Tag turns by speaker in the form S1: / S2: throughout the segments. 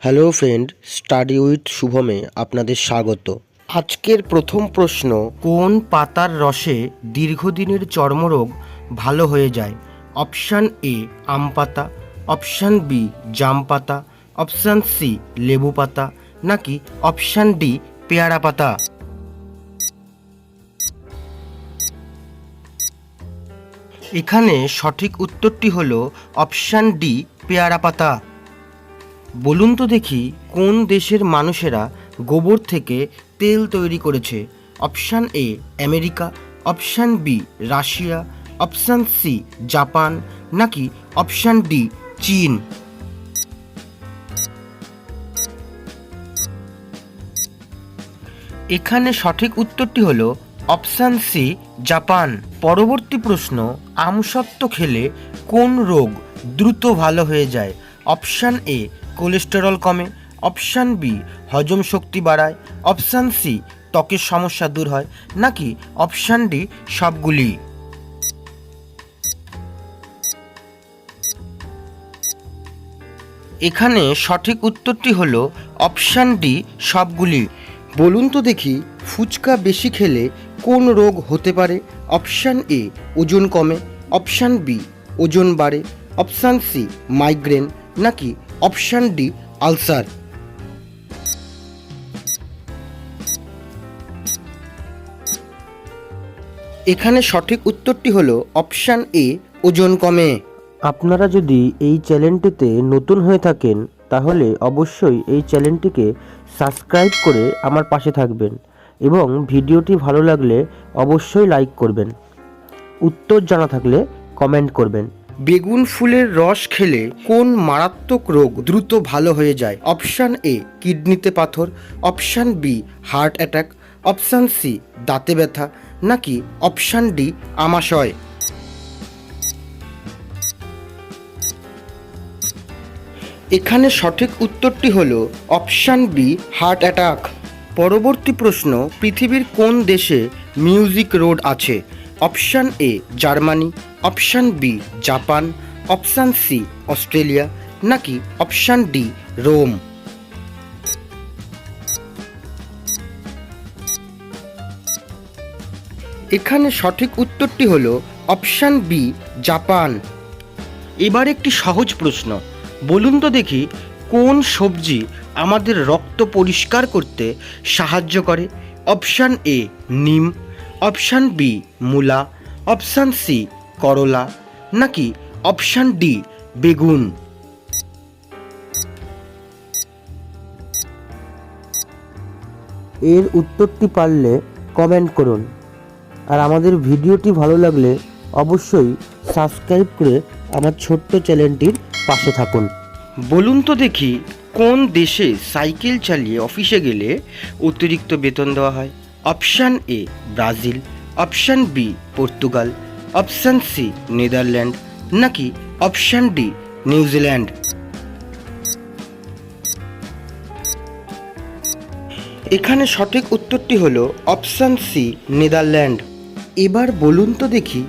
S1: Hello friend, study with শুভমে আপনাদের স্বাগত। আজকের প্রথম প্রশ্ন, কোন পাতার রসে দীর্ঘদিনের চর্মরোগ ভালো হয়ে যায়? অপশান এ আম পাতা, অপশান বি জাম পাতা, অপশান সি লেবু পাতা, নাকি অপশান ডি পেয়ারা পাতা? এখানে সঠিক উত্তরটি হলো অপশান ডি পেয়ারা পাতা। বলুন তো দেখি, কোন দেশের মানুষেরা গোবর থেকে তেল তৈরি করেছে? Option A America, option B Russia, option C Japan, নাকি অপশান ডি চীন? এখানে সঠিক উত্তরটি হলো অপশান সি জাপান। পরবর্তী প্রশ্ন, আমসত্ত্ব খেলে কোন রোগ দ্রুত ভালো হয়ে যায়? অপশান এ কোলেস্টেরল কমে, অপশান বি হজম শক্তি বাড়ায়, অপশান সি ত্বকের সমস্যা দূর হয়, নাকি অপশান ডি সবগুলি? এখানে সঠিক উত্তরটি হলো অপশান ডি সবগুলি। বলুন তো দেখি, ফুচকা বেশি খেলে কোন রোগ হতে পারে? অপশান এ ওজন কমে, অপশান বি ওজন বাড়ে, অপশান সি মাইগ্রেন, নাকি অপশান ডি আলসার? এখানে সঠিক উত্তরটি হলো অপশান এ ওজন কমে। আপনারা যদি এই চ্যানেলটিতে নতুন হয়ে থাকেন তাহলে অবশ্যই এই চ্যানেলটিকে সাবস্ক্রাইব করে আমার পাশে থাকবেন এবং ভিডিওটি ভালো লাগলে অবশ্যই লাইক করবেন। উত্তর জানা থাকলে কমেন্ট করবেন। বেগুন ফুলের রস খেলে কোন মারাত্মক রোগ দ্রুত ভালো হয়ে যায়? অপশান এ কিডনিতে পাথর, option B heart attack, option C দাঁতে ব্যথা, নাকি অপশান ডি আমাশয়? এখানে সঠিক উত্তরটি হলো অপশান বি হার্ট অ্যাটাক। পরবর্তী প্রশ্ন, পৃথিবীর কোন দেশে মিউজিক রোড আছে? Option A Germany, option B Japan, option C Australia, নাকি অপশান ডি রোম? এখানে সঠিক উত্তরটি হলো অপশান বি জাপান। এবার একটি সহজ প্রশ্ন, বলুন তো দেখি, কোন সবজি আমাদের রক্ত পরিষ্কার করতে সাহায্য করে? অপশান এ নিম, অপশান বি মূলা, অপশান সি করলা, নাকি অপশান ডি বেগুন? এর উত্তরটি পারলে কমেন্ট করুন, আর আমাদের ভিডিওটি ভালো লাগলে অবশ্যই সাবস্ক্রাইব করে আমার ছোট্ট চ্যানেলটির পাশে থাকুন। বলুন তো দেখি, কোন দেশে সাইকেল চালিয়ে অফিসে গেলে অতিরিক্ত বেতন দেওয়া হয়? Option A Brazil, option B Portugal, option C Netherland, নাকি অপশান ডি নিউজিল্যান্ড? এখানে সঠিক উত্তরটি হলো অপশান সি নেদারল্যান্ড। এবার বলুন তো দেখি,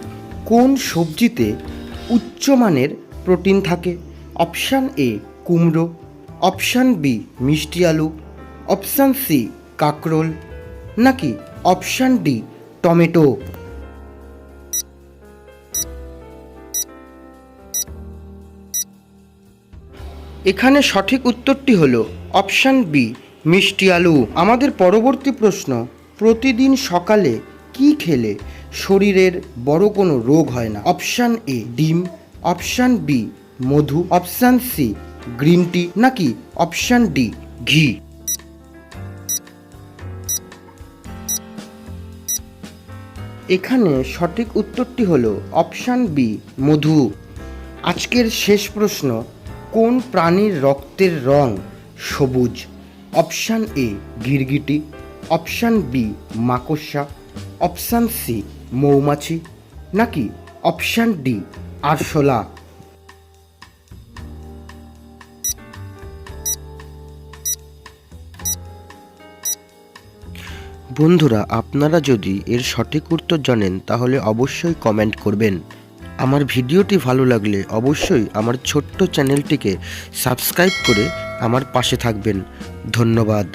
S1: কোন সবজিতে উচ্চমানের প্রোটিন থাকে? অপশান এ কুমড়ো, অপশান বি মিষ্টি আলু, অপশান সি কাঁকরোল, নাকি অপশান ডি টমেটো? এখানে সঠিক উত্তরটি হলো অপশান বি মিষ্টি আলু। আমাদের পরবর্তী প্রশ্ন, প্রতিদিন সকালে কি খেলে শরীরের বড় কোনো রোগ হয় না? অপশান এ ডিম, অপশান বি মধু, অপশান সি গ্রিন টি, নাকি অপশান ডি ঘি? এখানে সঠিক উত্তরটি হলো অপশান বি মধু। আজকের শেষ প্রশ্ন, কোন প্রাণীর রক্তের রং সবুজ? অপশান এ গিরগিটি, অপশান বি মাকড়সা, অপশান সি মৌমাছি, নাকি অপশান ডি আরশোলা? বন্ধুরা, আপনারা যদি এর সঠিক উত্তর জানেন তাহলে অবশ্যই কমেন্ট করবেন। আমার ভিডিওটি ভালো লাগলে অবশ্যই আমার ছোট্ট চ্যানেলটিকে সাবস্ক্রাইব করে আমার পাশে থাকবেন। ধন্যবাদ।